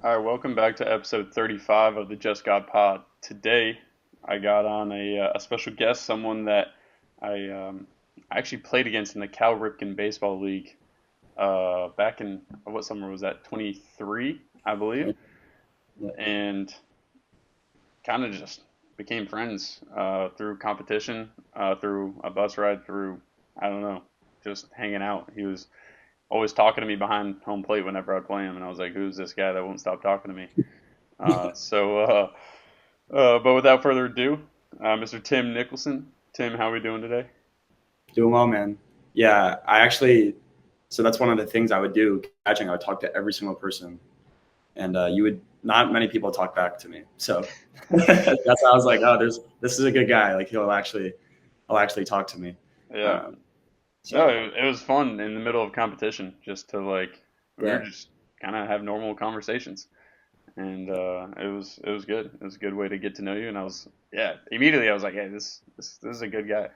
All right, welcome back to episode 35 of the Just God Pod. Today, I got on a special guest, someone that I actually played against in the Cal Ripken Baseball League back in, what summer was that? 23, I believe, Yeah, and kind of just became friends through competition, through a bus ride, through, I don't know, just hanging out. He was always talking to me behind home plate whenever I'd play him, and I was like, who's this guy that won't stop talking to me? Uh, so, uh, but without further ado, Mr. Tim Nicholson. Tim, how are we doing today? doing well, man. Yeah, I actually, so that's one of the things I would do. Catching, I would talk to every single person, and you would not many people talk back to me. So that's how I was like, oh, this is a good guy. Like he'll actually talk to me. Yeah. Um, No, so it was fun in the middle of competition just to like, we were yeah, just kind of have normal conversations. And it was good. It was a good way to get to know you. And I was, yeah, immediately I was like, hey, this is a good guy.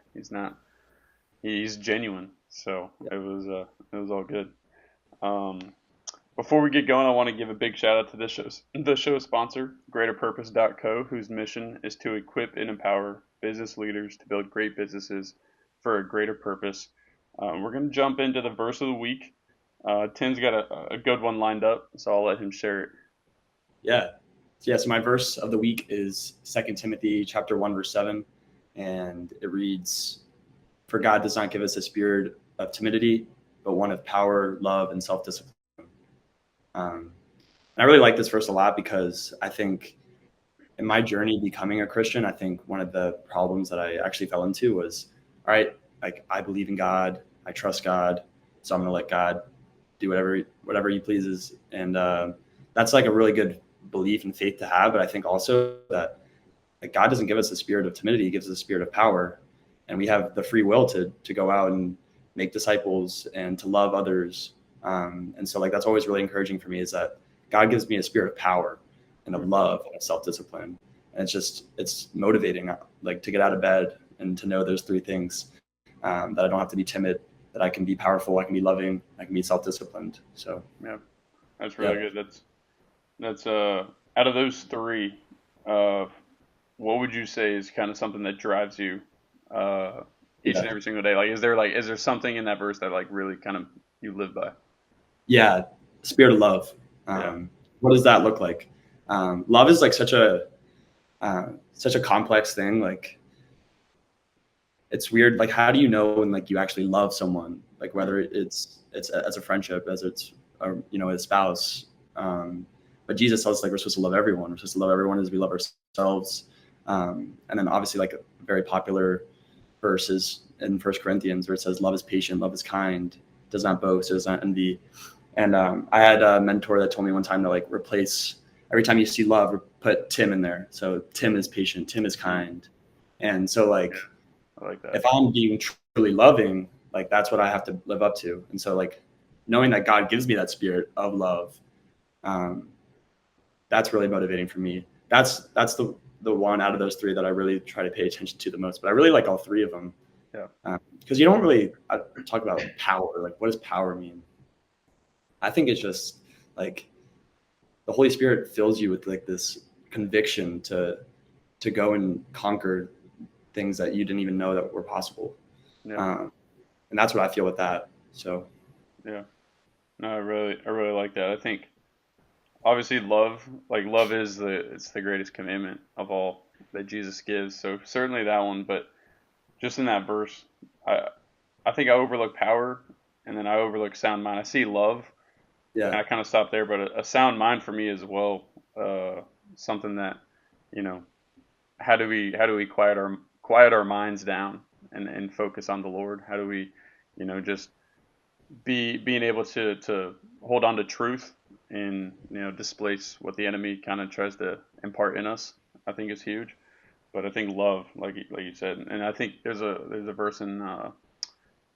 He's genuine. So yeah, it was all good. Um, Before we get going, I want to give a big shout out to the show sponsor, GreaterPurpose.co, whose mission is to equip and empower business leaders to build great businesses for a greater purpose. We're going to jump into the verse of the week. Tim's got a good one lined up, so I'll let him share it. yeah, yeah. So my verse of the week is 2 Timothy chapter 1 verse 7, and it reads, "For God does not give us a spirit of timidity, but one of power, love, and self-discipline." Um, and I really like this verse a lot because I think in my journey becoming a Christian, I think one of the problems that I actually fell into was, all right, like I believe in God, I trust God, so I'm gonna let God do whatever He pleases, and that's like a really good belief and faith to have. But I think also that like God doesn't give us a spirit of timidity; He gives us a spirit of power, and we have the free will to go out and make disciples and to love others. And so like that's always really encouraging for me is that God gives me a spirit of power and of Hmm. love and of self-discipline, and it's motivating like to get out of bed and to know those three things, that I don't have to be timid, that I can be powerful, I can be loving, I can be self-disciplined. So Yeah, that's really yeah, good. That's out of those three, uh, what would you say is kind of something that drives you uh, each and yeah, every single day? Like is there something in that verse that like really kind of you live by? yeah. Spirit of love. Yeah. What does that look like? Love is like such a complex thing. Like it's weird. Like how do you know when like you actually love someone? Like whether Mm. it's as a friendship, as it's a spouse. But Jesus tells us like we're supposed to love everyone. We're supposed to love everyone as we love ourselves. And then obviously like a very popular verse is in First Corinthians where it says, "Love is patient, love is kind, does not boast, does not envy." And I had a mentor that told me one time to like replace every time you see love, put Tim in there. So Tim is patient, Tim is Mm. kind. And so Yeah, like I like that. if I'm being truly loving, like that's what I have to live up to. And so like knowing that God gives me that spirit of love, um, that's really motivating for me. That's the one out of those three that I really try to pay attention to the most. But I really like all three of them Yeah. because you don't really talk about power. Like, what does power mean? I think it's just like the Holy Spirit fills you with like this conviction to go and conquer things that you didn't even know that were possible. Yeah. Um, and that's what I feel with that. So Yeah. No, I really like that. I think obviously love is the greatest commandment of all that Jesus gives. So certainly that one, but just in that verse, I I think I overlook power and then I overlook sound mind. I see love and yeah, I kind of stop there, but a sound mind for me as well, something that, you know, how do we quiet our minds down and focus on the Lord? How do we, just being able to hold on to truth and displace what the enemy kind of tries to impart in us? I think is huge. But I think love, like you said, and I think there's a verse in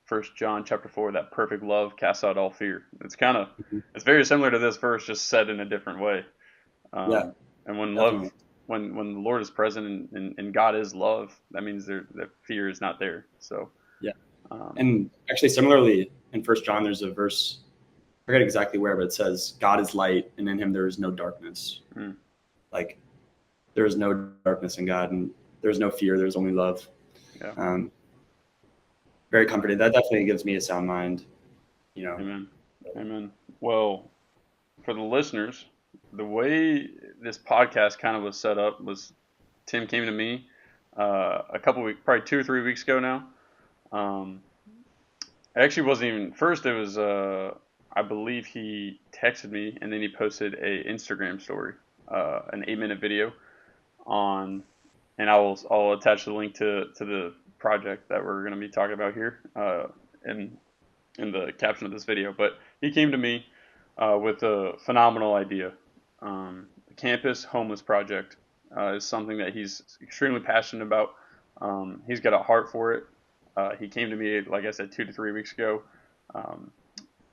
First John chapter 4 that perfect love casts out all fear. It's very similar to this verse, just said in a different way. yeah, And when love, definitely, when the Lord is present and God is love, that means that fear is not there. So yeah. um, And actually, similarly, in First John, there's a verse. forget exactly where, but it says God is light and in him there is no darkness. Mm. Like there is no darkness in God, and there's no fear, there's only love. Yeah. Very comforting. That definitely gives me a sound mind, you know. Amen. Amen. Well, for the listeners, the way this podcast kind of was set up was Tim came to me a couple weeks, probably 2 or 3 weeks ago now. Um, it actually wasn't even first. It was I believe he texted me and then he posted a Instagram story, an 8 minute video on, and I'll attach the link to the project that we're going to be talking about here in the caption of this video. But he came to me with a phenomenal idea. The Campus Homeless Project is something that he's extremely passionate about. He's got a heart for it. He came to me, like I said, 2 to 3 weeks ago. Um,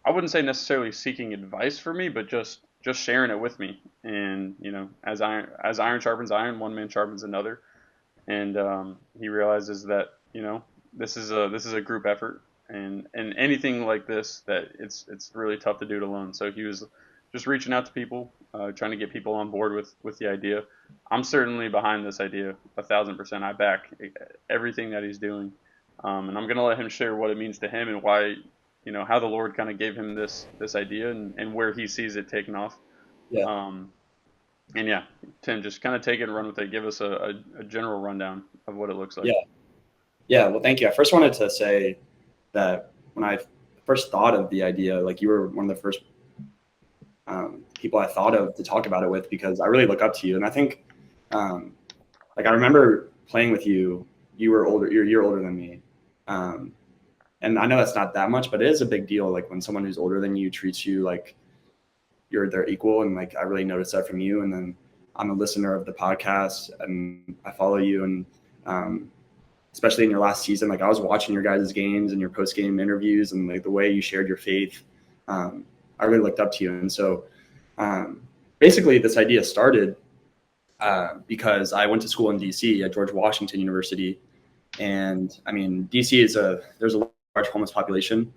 I wouldn't say necessarily seeking advice for me, but just sharing it with me. And as iron sharpens iron, one man sharpens another. And he realizes that this is a group effort, and anything like this that it's really tough to do it alone. So he was just reaching out to people, trying to get people on board with the idea. I'm certainly behind this idea 1,000%. I back everything that he's doing, and I'm gonna let him share what it means to him and why, how the Lord kind of gave him this idea and where he sees it taking off. Yeah. Um, and yeah, Tim, just kind of take it and run with it. Give us a general rundown of what it looks like. Yeah. Yeah. Well, thank you. I first wanted to say that when I first thought of the idea, like you were one of the first people I thought of to talk about it with, because I really look up to you. And I think, like I remember playing with you. You were older. You're a year older than me. And I know that's not that much, but it is a big deal. Like when someone who's older than you treats you like you're their equal. And like, I really noticed that from you. And then I'm a listener of the podcast and I follow you. And especially in your last season, like I was watching your guys' games and your post-game interviews and like the way you shared your faith. I really looked up to you. And so basically this idea started because I went to school in DC at George Washington University. And I mean, DC there's a large homeless population.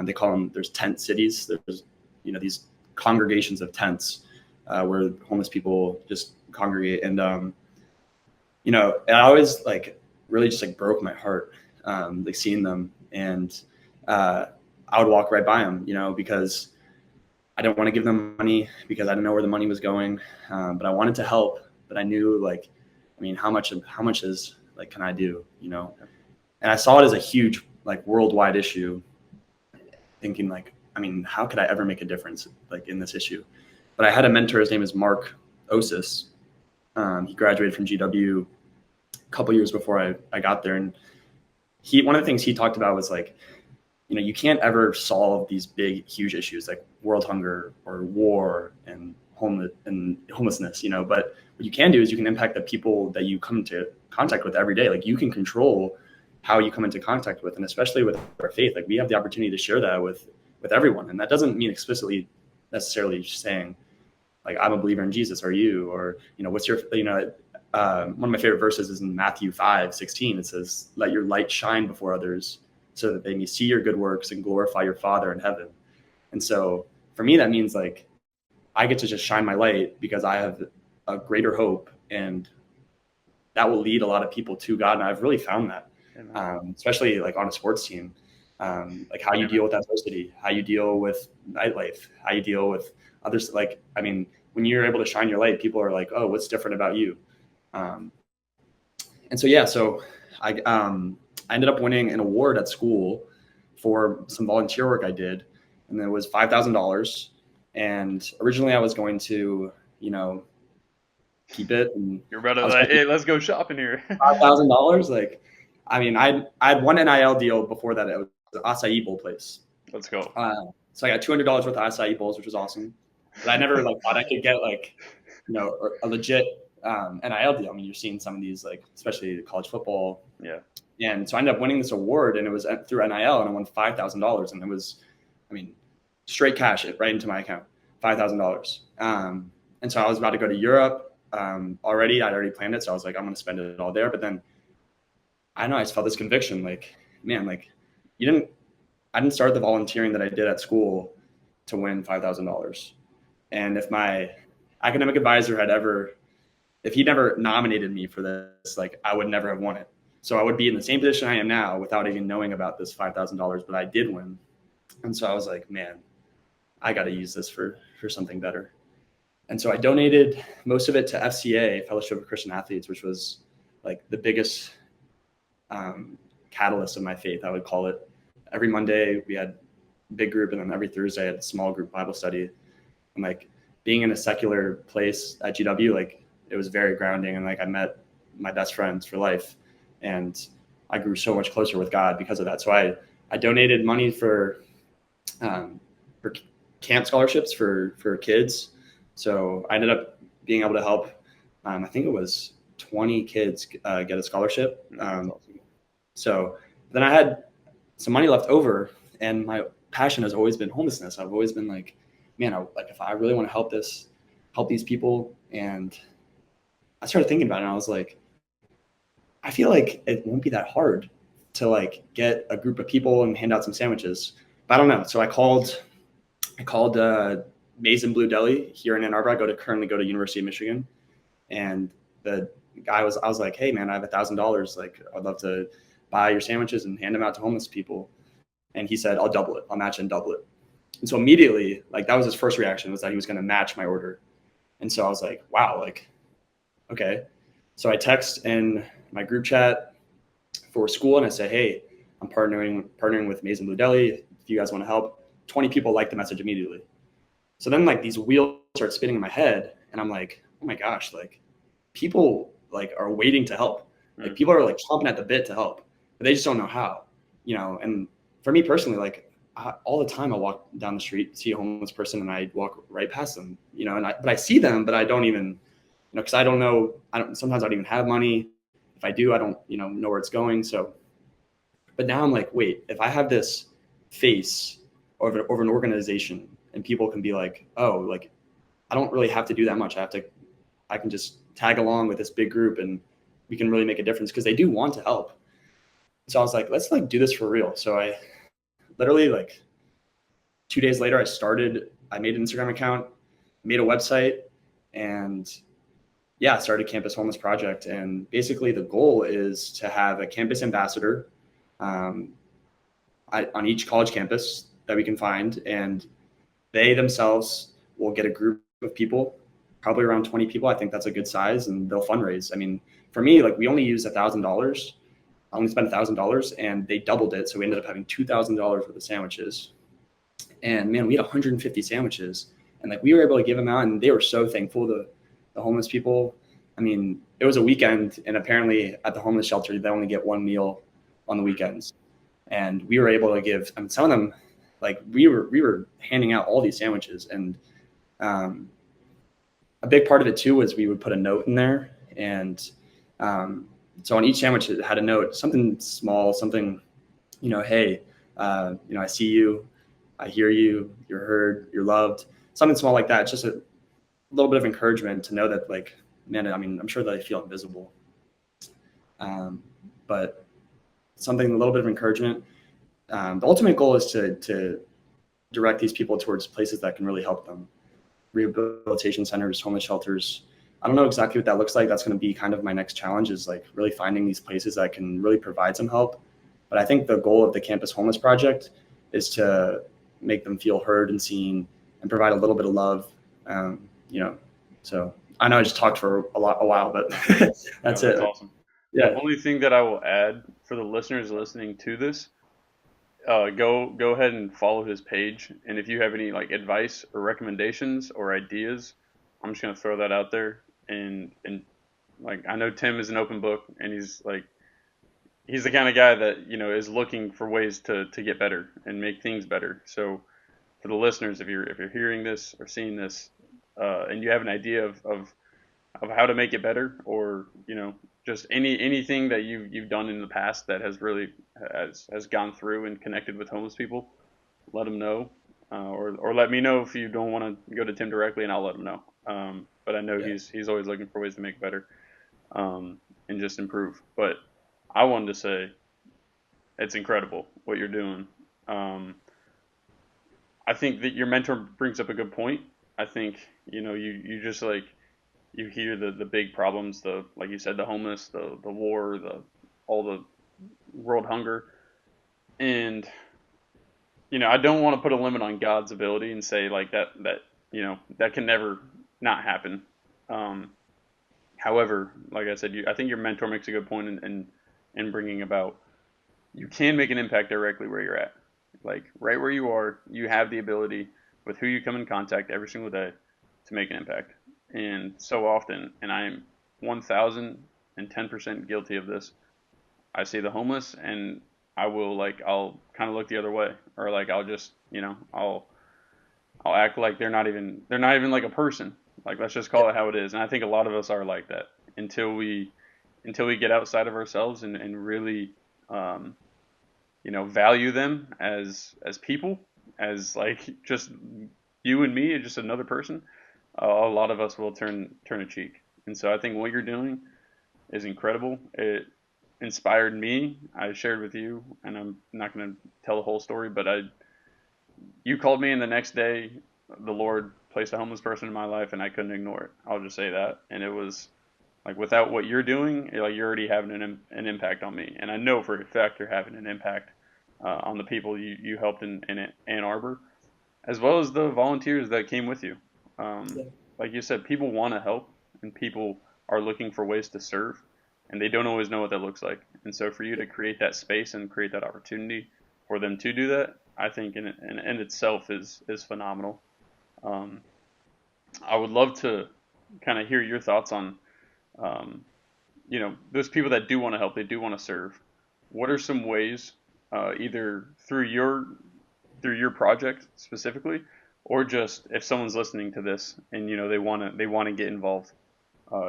They call them, there's tent cities. There's, these congregations of tents where homeless people just congregate. And, and I always like really just like broke my heart, like seeing them. And I would walk right by them, because I didn't want to give them money because I didn't know where the money was going. But I wanted to help, but I knew like, I mean, how much is like, can I do, And I saw it as a huge, like worldwide issue, thinking like, I mean, how could I ever make a difference like in this issue? But I had a mentor, his name is Mark Osis. He graduated from GW a couple years before I got there. And one of the things he talked about was like, you can't ever solve these big, huge issues like world hunger or war and homelessness, but what you can do is you can impact the people that you come into contact with every day. Like you can control how you come into contact with, and especially with our faith, like we have the opportunity to share that with everyone. And that doesn't mean explicitly necessarily saying like, I'm a believer in Jesus, are you? Or, what's your, one of my favorite verses is in Matthew 5:16. It says, let your light shine before others so that they may see your good works and glorify your Father in heaven. And so for me, that means like, I get to just shine my light because I have a greater hope, and that will lead a lot of people to God. And I've really found that, especially like on a sports team, like how you deal with adversity, how you deal with nightlife, how you deal with others. Like, I mean, when you're able to shine your light, people are like, oh, what's different about you? And so, yeah, so I ended up winning an award at school for some volunteer work I did. And it was $5,000. And originally I was going to, keep it. And You're about to like, hey, let's go shopping here. $5,000. Like, I mean, I had one NIL deal before that. It was the acai bowl place. Let's go. So I got $200 worth of acai bowls, which was awesome. But I never like thought I could get like, a legit NIL deal. I mean, you're seeing some of these, like, especially college football. Yeah. And so I ended up winning this award, and it was through NIL, and I won $5,000. And it was, I mean, straight cash it right into my account, $5,000. And so I was about to go to Europe already. I'd already planned it. So I was like, I'm going to spend it all there. But then I don't know, I just felt this conviction, like, man, like I didn't start the volunteering that I did at school to win $5,000. And if my academic advisor had ever, if he never nominated me for this, like I would never have won it. So I would be in the same position I am now without even knowing about this $5,000, but I did win. And so I was like, man, I got to use this for something better. And so I donated most of it to FCA, Fellowship of Christian Athletes, which was like the biggest catalyst of my faith, I would call it. Every Monday we had a big group, and then every Thursday I had a small group Bible study. And like being in a secular place at GW, like it was very grounding, and like I met my best friends for life, and I grew so much closer with God because of that. So I donated money for camp scholarships for kids. So I ended up being able to help. I think it was 20 kids get a scholarship. So then I had some money left over, and my passion has always been homelessness. I've always been like, man, if I really want to help these people. And I started thinking about it, and I was like, I feel like it won't be that hard to like get a group of people and hand out some sandwiches. But I don't know. So I called Maize and Blue Deli here in Ann Arbor. I currently go to University of Michigan, and the guy I was like, hey man, I have $1,000. Like I'd love to buy your sandwiches and hand them out to homeless people. And he said, I'll double it. I'll match and double it. And so immediately, like that was his first reaction, was that he was going to match my order. And so I was like, wow, like, okay. So I text in my group chat for school, and I say, hey, I'm partnering with Maize and Blue Deli. If you guys want to help, 20 people liked the message immediately. So then like these wheels start spinning in my head, and I'm like, oh my gosh, like people like are waiting to help. Like people are like chomping at the bit to help, but they just don't know how, and for me personally, like all the time I walk down the street, see a homeless person, and I walk right past them, but I see them, but I don't even, because I don't know, sometimes I don't even have money. If I do, I don't, know where it's going. So, but now I'm like, wait, if I have this face over an organization, and people can be like, oh, like I don't really have to do that much. I can just tag along with this big group, and we can really make a difference, because they do want to help. So I was like, let's like do this for real. So I literally like 2 days later, I made an Instagram account, made a website, and yeah, started Campus Homeless Project. And basically the goal is to have a campus ambassador on each college campus that we can find. And they themselves will get a group of people, probably around 20 people. I think that's a good size, and they'll fundraise. I mean, for me, like we only used $1,000. I only spent $1,000, and they doubled it. So we ended up having $2,000 worth of sandwiches. And man, we had 150 sandwiches, and like we were able to give them out, and they were so thankful. The homeless people. I mean, it was a weekend, and apparently at the homeless shelter, they only get one meal on the weekends. And we were able to give, I mean, some of them, like we were handing out all these sandwiches. And a big part of it too was we would put a note in there. And so on each sandwich, it had a note, something small, something, hey, I see you, I hear you, you're heard, you're loved, something small like that. It's just a little bit of encouragement to know that, like, man, I mean, I'm sure that I feel invisible, but something, a little bit of encouragement. The ultimate goal is to direct these people towards places that can really help them. Rehabilitation centers, homeless shelters. I don't know exactly what that looks like. That's going to be kind of my next challenge, is like really finding these places that can really provide some help. But I think the goal of the Campus Homeless Project is to make them feel heard and seen, and provide a little bit of love. So I know I just talked for a while, but that's it. That's awesome. The Yeah. only thing that I will add for the listeners listening to this, go ahead and follow his page. And if you have any like advice or recommendations or ideas, I'm just gonna throw that out there. And like I know Tim is an open book, and he's the kind of guy that is looking for ways to get better and make things better. So for the listeners, if you're hearing this or seeing this, and you have an idea of how to make it better, or just anything that you've done in the past that has really has gone through and connected with homeless people, let them know, or let me know if you don't want to go to Tim directly, and I'll let him know. But I know Yeah. he's always looking for ways to make it better, and just improve. But I wanted to say it's incredible what you're doing. I think that your mentor brings up a good point. I think, you just like, you hear the big problems, the, like you said, the homeless, the war, all the world hunger. And, I don't want to put a limit on God's ability and say like that can never not happen. Um, However, like I said, I think your mentor makes a good point in bringing about, you can make an impact directly where you're at. Like right where you are, you have the ability with who you come in contact every single day to make an impact. And so often, and I am 1010% guilty of this, I see the homeless and I'll kind of look the other way, or like I'll just, I'll act like they're not even like a person. Like let's just Yeah. call it how it is. And I think a lot of us are like that until we get outside of ourselves and really um, value them as people, as like just you and me, just another person. A lot of us will turn a cheek. And so I think what you're doing is incredible. It inspired me. I shared with you, and I'm not going to tell the whole story, but you called me, and the next day, the Lord placed a homeless person in my life, and I couldn't ignore it. I'll just say that. And it was like, without what you're doing, like you're already having an impact on me, and I know for a fact you're having an impact on the people you helped in Ann Arbor, as well as the volunteers that came with you. Um, Yeah. like you said, people want to help, and people are looking for ways to serve, and they don't always know what that looks like. And so, for you to create that space and create that opportunity for them to do that, I think in itself is phenomenal. Um, I would love to kind of hear your thoughts on, those people that do want to help, they do want to serve. What are some ways, either through your project specifically, or just if someone's listening to this and they want to get involved,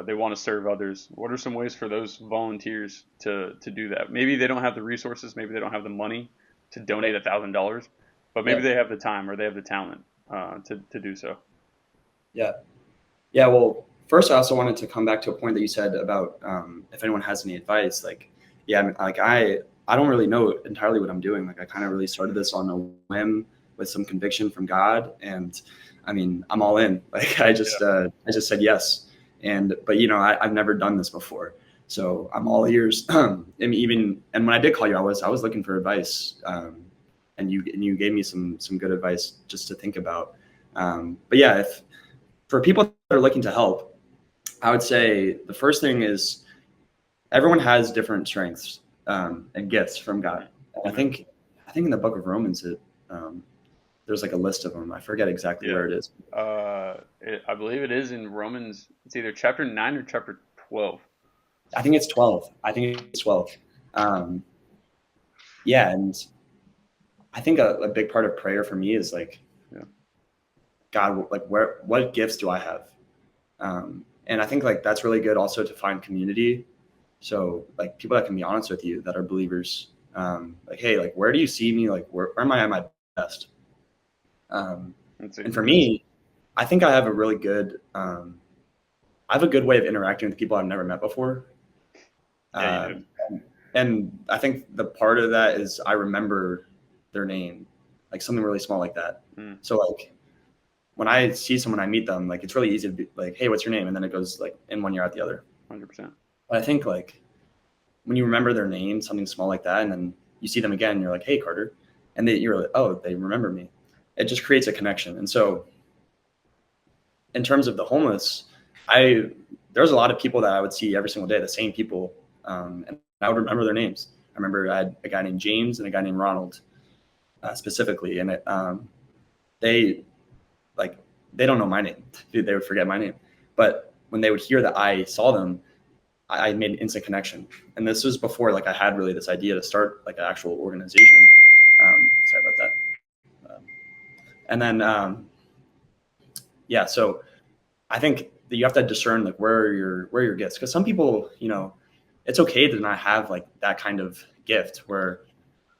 they want to serve others. What are some ways for those volunteers to do that? Maybe they don't have the resources, maybe they don't have the money to donate $1,000, but maybe Yeah. they have the time or they have the talent to do so. Yeah. Yeah. Well, first, I also wanted to come back to a point that you said about if anyone has any advice. Like, yeah, I mean, like I don't really know entirely what I'm doing. Like, I kind of really started this on a whim with some conviction from God, and I mean, I'm all in. Like, I just said yes, and but I've never done this before, so I'm all ears. And when I did call you, I was looking for advice, and you gave me some good advice just to think about. But yeah, if for people that are looking to help, I would say the first thing is everyone has different strengths and gifts from God. And I Amen. think I think in the book of Romans, um, there's like a list of them. I forget exactly Yeah. where it is. I believe it is in Romans. It's either chapter 9 or chapter 12. I think it's 12. I think it's 12. Um, yeah, and I think a big part of prayer for me is like, Yeah. God, like what gifts do I have? And I think like that's really good also to find community. So like people that can be honest with you that are believers. Like, hey, like where do you see me? Like where am I at my best? Let's see. And for me, I think I have a good way of interacting with people I've never met before. Yeah, you do. Um, and I think the part of that is I remember their name, like something really small like that. Mm, So like when I see someone, I meet them, like it's really easy to be like, hey, what's your name? And then it goes like in one ear out the other. 100%. But I think like when you remember their name, something small like that, and then you see them again, you're like, hey, Carter. And you're like, oh, they remember me. It just creates a connection. And so in terms of the homeless, there's a lot of people that I would see every single day, the same people, and I would remember their names. I remember I had a guy named James and a guy named Ronald specifically, and they like they don't know my name. Dude, they would forget my name, but when they would hear that I saw them, I made an instant connection. And this was before like I had really this idea to start like an actual organization. Sorry about that. And then yeah, so I think that you have to discern like where are your gifts, because some people, it's okay to not have like that kind of gift where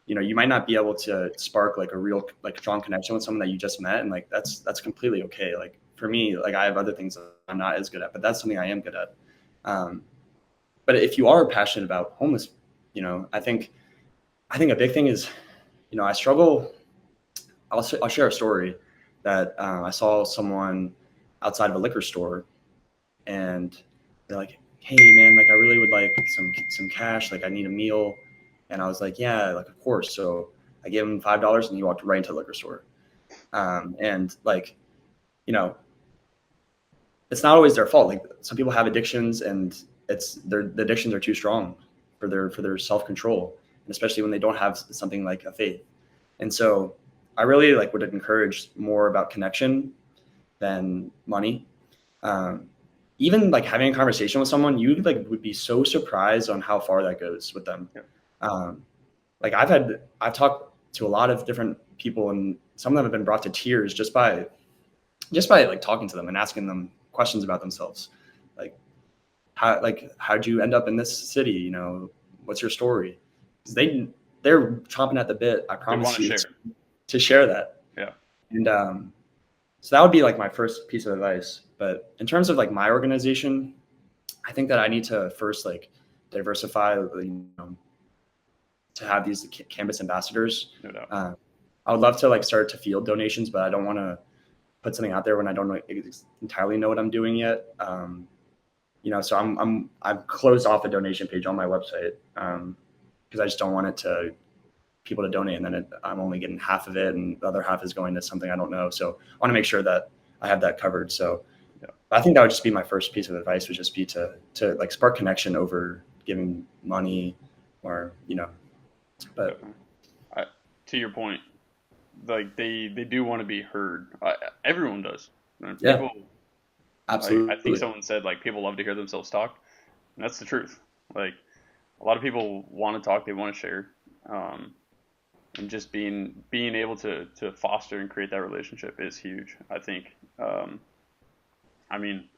you might not be able to spark like a real like strong connection with someone that you just met, and like that's completely okay. Like for me, like I have other things that I'm not as good at, but that's something I am good at. Um, but if you are passionate about homeless, I think a big thing is, I struggle I'll share a story that I saw someone outside of a liquor store, and they're like, "Hey man, like I really would like some cash. Like I need a meal." And I was like, "Yeah, like of course." So I gave him $5, and he walked right into the liquor store. And like, you know, it's not always their fault. Like some people have addictions, and the addictions are too strong for their self control, and especially when they don't have something like a faith. And so I really like would encourage more about connection than money. Um, Even like having a conversation with someone, you like would be so surprised on how far that goes with them. Yeah. Um, like I've talked to a lot of different people, and some of them have been brought to tears just by like talking to them and asking them questions about themselves, like how'd you end up in this city? What's your story? 'Cause they're chomping at the bit. I They promise want to you share. to share that. Yeah. And so that would be like my first piece of advice. But in terms of like my organization, I think that I need to first like diversify, to have these campus ambassadors. No doubt. I would love to like start to field donations, but I don't want to put something out there when I don't entirely know what I'm doing yet. So I've closed off a donation page on my website because I just don't want it to people to donate, and then I'm only getting half of it, and the other half is going to something I don't know. So I want to make sure that I have that covered. So Yeah. I think that would just be my first piece of advice, would just be to like spark connection over giving money, or but To your point, like they do want to be heard. Everyone does. yeah, People, absolutely. I think someone said like people love to hear themselves talk, and that's the truth. Like a lot of people want to talk, they want to share, and just being able to foster and create that relationship is huge. I think. I mean,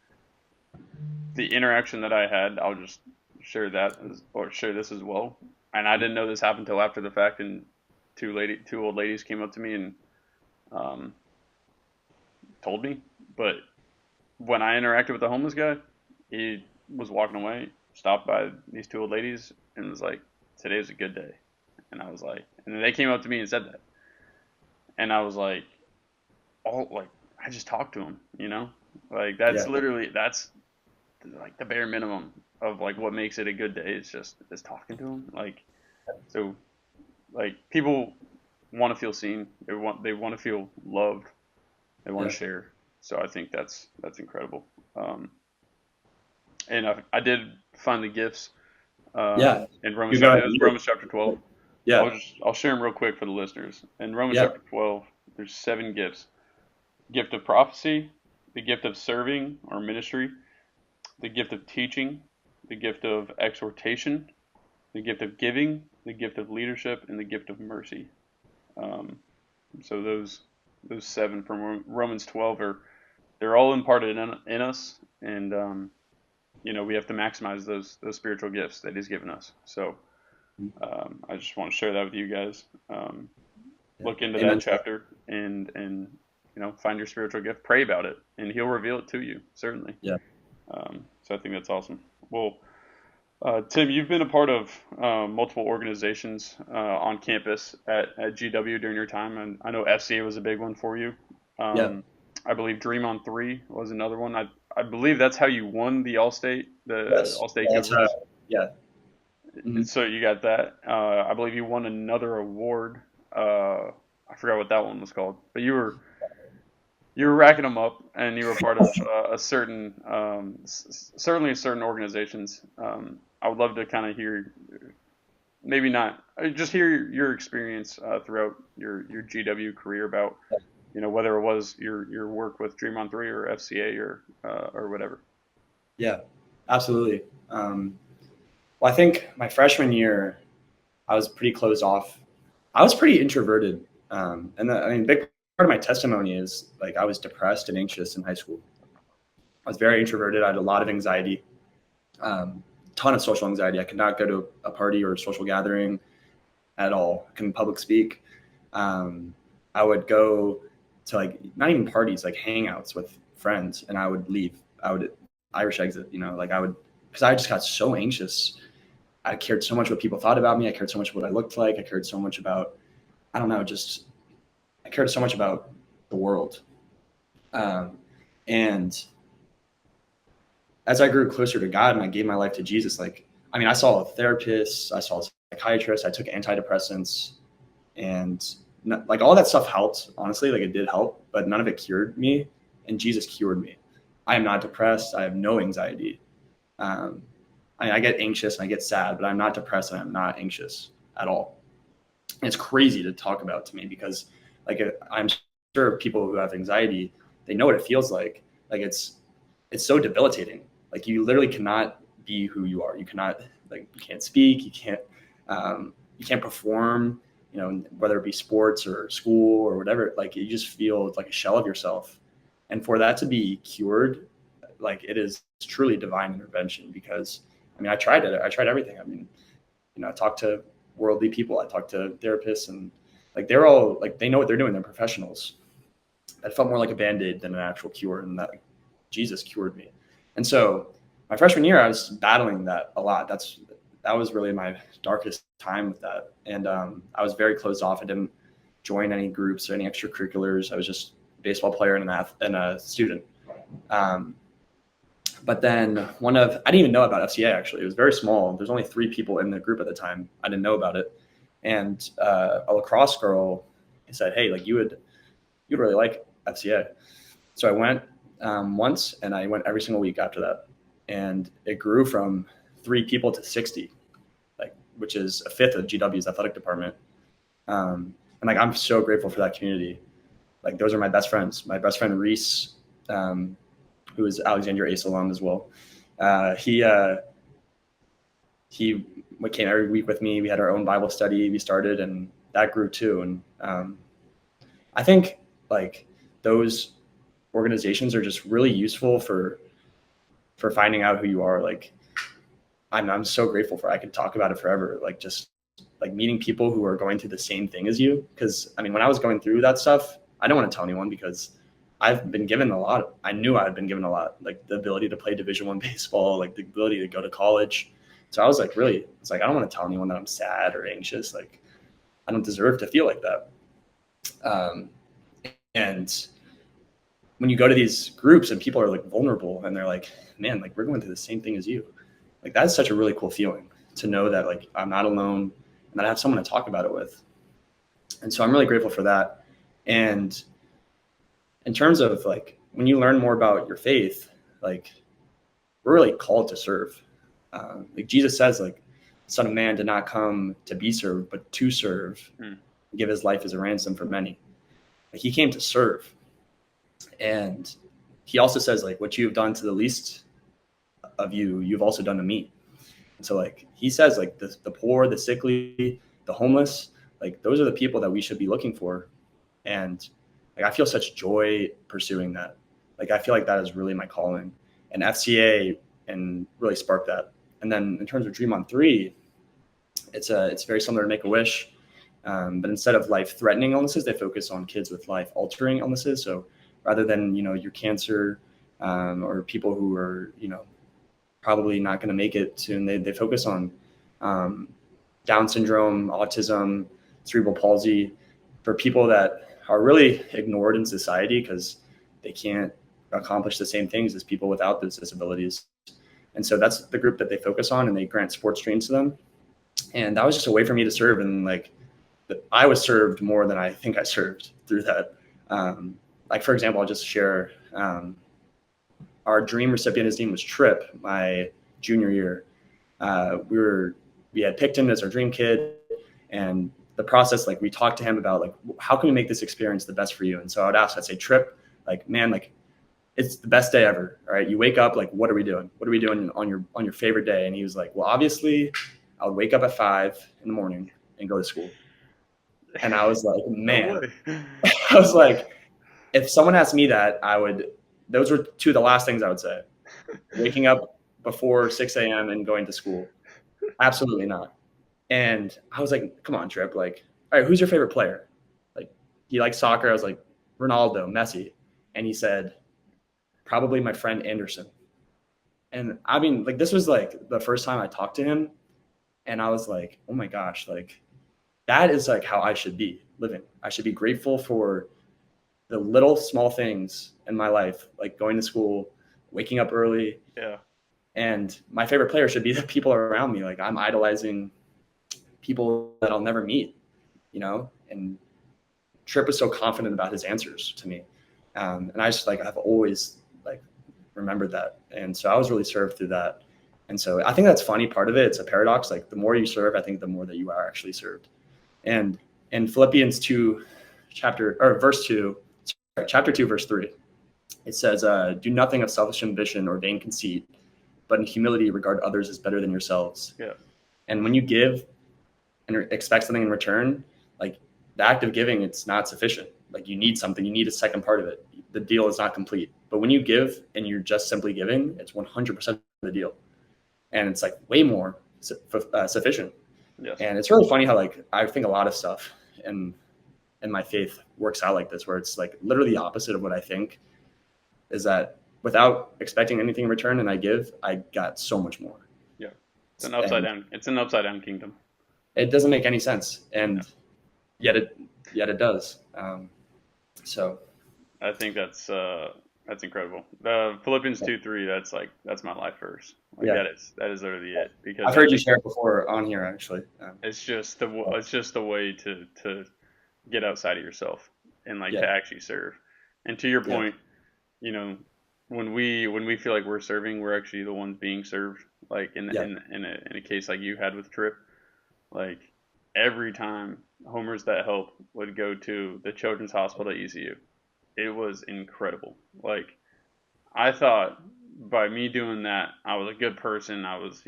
the interaction that I had, I'll just share share this as well. And I didn't know this happened until after the fact, and two old ladies came up to me and um, told me. But when I interacted with the homeless guy, he was walking away, stopped by these two old ladies, and was like, "Today's a good day." And I was like, and then they came up to me and said that, and I was like, I just talked to him, like that's Yeah, literally that's like the bare minimum of like what makes it a good day is talking to him. Like so, like people want to feel seen, they want to feel loved, they want yeah, to share. So I think that's incredible. And I did find the gifts yeah. in You Romans got chapter. It was Romans chapter 12. yeah, I'll share them real quick for the listeners. In Romans yeah, chapter 12, there's 7 gifts: gift of prophecy, the gift of serving or ministry, the gift of teaching, the gift of exhortation, the gift of giving, the gift of leadership, and the gift of mercy. Um, so those 7 from Romans 12 they're all imparted in us, and we have to maximize those spiritual gifts that He's given us. So I just want to share that with you guys. yeah. Look into that Amen to that. chapter and find your spiritual gift, pray about it, and He'll reveal it to you, certainly. Yeah, So I think that's awesome. Well, Tim, you've been a part of multiple organizations on campus at GW during your time, and I know FCA was a big one for you. yeah. I believe Dream on Three was another one. I believe that's how you won the Yes, All-State yeah, Conference. yeah. Mhm. So you got that. I believe you won another award. I forgot what that one was called, but you were racking them up, and you were part of a certain, certainly certain organizations. I would love to kind of hear, maybe not, just hear your experience throughout your GW career about, whether it was your work with Dream on Three or FCA or whatever. Yeah, absolutely. Well, I think my freshman year, I was pretty closed off. I was pretty introverted. Big part of my testimony is like I was depressed and anxious in high school. I was very introverted. I had a lot of anxiety, ton of social anxiety. I could not go to a party or a social gathering at all. I couldn't public speak. I would go to like not even parties, like hangouts with friends, and I would leave. I would Irish exit, like I would, because I just got so anxious. I cared so much what people thought about me. I cared so much what I looked like. I cared so much about, I don't know, just I cared so much about the world. And as I grew closer to God and I gave my life to Jesus, like, I mean, I saw a therapist, I saw a psychiatrist, I took antidepressants, and like all that stuff helped, honestly, like it did help, but none of it cured me. And Jesus cured me. I am not depressed. I have no anxiety. Um, I get anxious and I get sad, but I'm not depressed and I'm not anxious at all. And it's crazy to talk about to me because, like, I'm sure people who have anxiety, they know what it feels like. Like it's so debilitating. Like you literally cannot be who you are. You cannot, like, you can't speak. You can't perform. You know, whether it be sports or school or whatever. Like you just feel like a shell of yourself. And for that to be cured, like it is truly divine intervention. Because I mean, I tried it. I tried everything. I mean, you know, I talked to worldly people. I talked to therapists, and like they're all like they know what they're doing. They're professionals. That felt more like a band-aid than an actual cure, and that Jesus cured me. And so my freshman year, I was battling that a lot. That was really my darkest time with that, and I was very closed off. I didn't join any groups or any extracurriculars. I was just a baseball player and a student. Um, but then I didn't even know about FCA actually. It was very small. There's only 3 people in the group at the time. I didn't know about it. And a lacrosse girl said, "Hey, like you'd really like FCA." So I went once, and I went every single week after that. And it grew from 3 people to 60, like, which is a fifth of GW's athletic department. And like, I'm so grateful for that community. Like those are my best friends. My best friend Reese, who is Alexandria Ace alum as well. He came every week with me. We had our own Bible study we started, and that grew too. And I think like those organizations are just really useful for finding out who you are. Like I'm so grateful for. I could talk about it forever. Like just like meeting people who are going through the same thing as you. Because I mean, when I was going through that stuff, I don't want to tell anyone because I've been given a lot. I knew I had been given a lot, like the ability to play Division I baseball, like the ability to go to college. So I was like, really, it's like I don't want to tell anyone that I'm sad or anxious. Like I don't deserve to feel like that. And when you go to these groups and people are like vulnerable and they're like, man, like we're going through the same thing as you. Like that's such a really cool feeling to know that like I'm not alone and that I have someone to talk about it with. And so I'm really grateful for that. And in terms of like when you learn more about your faith, like we're really called to serve. Like Jesus says, like Son of Man did not come to be served, but to serve, give his life as a ransom for many. Like he came to serve. And he also says, like, what you've done to the least of you, you've also done to me. And so like he says, like the poor, the sickly, the homeless, like those are the people that we should be looking for. And like I feel such joy pursuing that. Like I feel like that is really my calling. And FCA and really sparked that. And then in terms of Dream on 3, it's very similar to Make-A-Wish. But instead of life-threatening illnesses, they focus on kids with life-altering illnesses. So rather than, you know, your cancer or people who are, you know, probably not going to make it soon, they focus on Down syndrome, autism, cerebral palsy, for people that are really ignored in society because they can't accomplish the same things as people without those disabilities. And so that's the group that they focus on, and they grant sports dreams to them. And that was just a way for me to serve. And like, I was served more than I think I served through that. Like, for example, I'll just share our dream recipient, his name was Trip, my junior year. We had picked him as our dream kid, and the process, like we talked to him about like, how can we make this experience the best for you? And so I'd say, Trip, like, man, like it's the best day ever. All right. You wake up, like, what are we doing? What are we doing on your favorite day? And he was like, well, obviously I would wake up at 5 a.m. and go to school. And I was like, man, I was like, if someone asked me that, those were 2 of the last things I would say. Waking up before 6 a.m. and going to school. Absolutely not. And I was like, come on, Trip. Like, all right, who's your favorite player? Like, he likes soccer. I was like, Ronaldo, Messi. And he said, probably my friend Anderson. And I mean, like, this was like the first time I talked to him. And I was like, oh my gosh, like, that is like how I should be. living. I should be grateful for the little small things in my life, like going to school, waking up early. Yeah. And my favorite player should be the people around me. Like I'm idolizing people that I'll never meet, and Tripp was so confident about his answers to me. And I just I've always remembered that. And so I was really served through that. And so I think that's funny part of it. It's a paradox. Like the more you serve, I think the more that you are actually served. And in Philippians 2, chapter 2, verse 3, it says, do nothing of selfish ambition or vain conceit, but in humility regard others as better than yourselves. Yeah. And when you give and expect something in return, like the act of giving, it's not sufficient. Like you need something, you need a second part of it. The deal is not complete. But when you give and you're just simply giving, it's 100% the deal. And it's way more sufficient. Yes. And it's really funny how I think a lot of stuff in my faith works out like this, where it's literally the opposite of what I think, is that without expecting anything in return and I got so much more. Yeah. It's an upside down. It's an upside down kingdom. It doesn't make any sense. And yet it does. So I think that's incredible. Philippians 2:3. That's my life verse. That is literally it. Because I've heard you share it before on here actually. It's just the way to get outside of yourself and to actually serve. And to your point, when we feel like we're serving, we're actually the ones being served. In a case like you had with Tripp, every time homers that help would go to the children's hospital at ECU, it was incredible. I thought by me doing that, I was a good person. I was,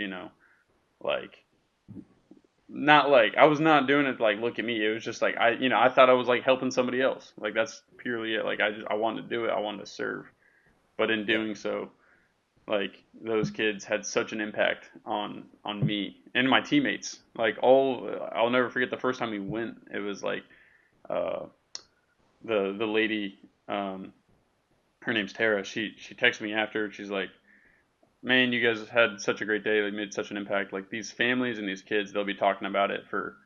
not I was not doing it look at me. It was just I thought I was helping somebody else. That's purely it. I wanted to do it. I wanted to serve. But in doing so, those kids had such an impact on me and my teammates. I'll never forget the first time we went. It was the lady, her name's Tara. She texted me after. She's like, man, you guys had such a great day. They made such an impact. These families and these kids, they'll be talking about it for,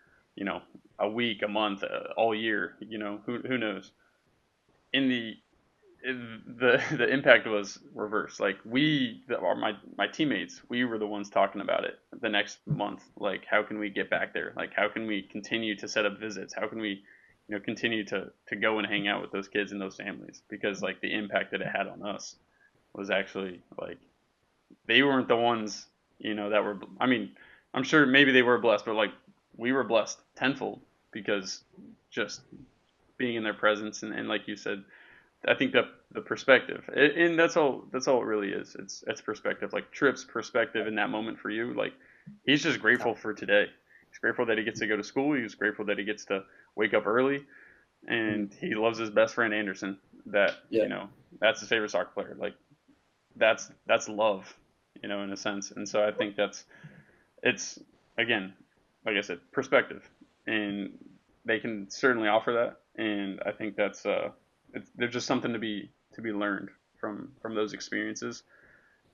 a week, a month, all year. Who knows? The impact was reversed. My teammates, we were the ones talking about it the next month. How can we get back there? How can we continue to set up visits? How can we, continue to go and hang out with those kids and those families? Because the impact that it had on us was actually they weren't the ones, that were. I mean, I'm sure maybe they were blessed, but we were blessed tenfold because just being in their presence and like you said, I think that the perspective, and that's all it really is. It's perspective. Tripp's perspective in that moment for you, he's just grateful for today. He's grateful that he gets to go to school. He's grateful that he gets to wake up early, and he loves his best friend Anderson. That that's his favorite soccer player. That's love, in a sense. And so I think it's again, like I said, perspective, and they can certainly offer that. And I think there's just something to be learned from those experiences.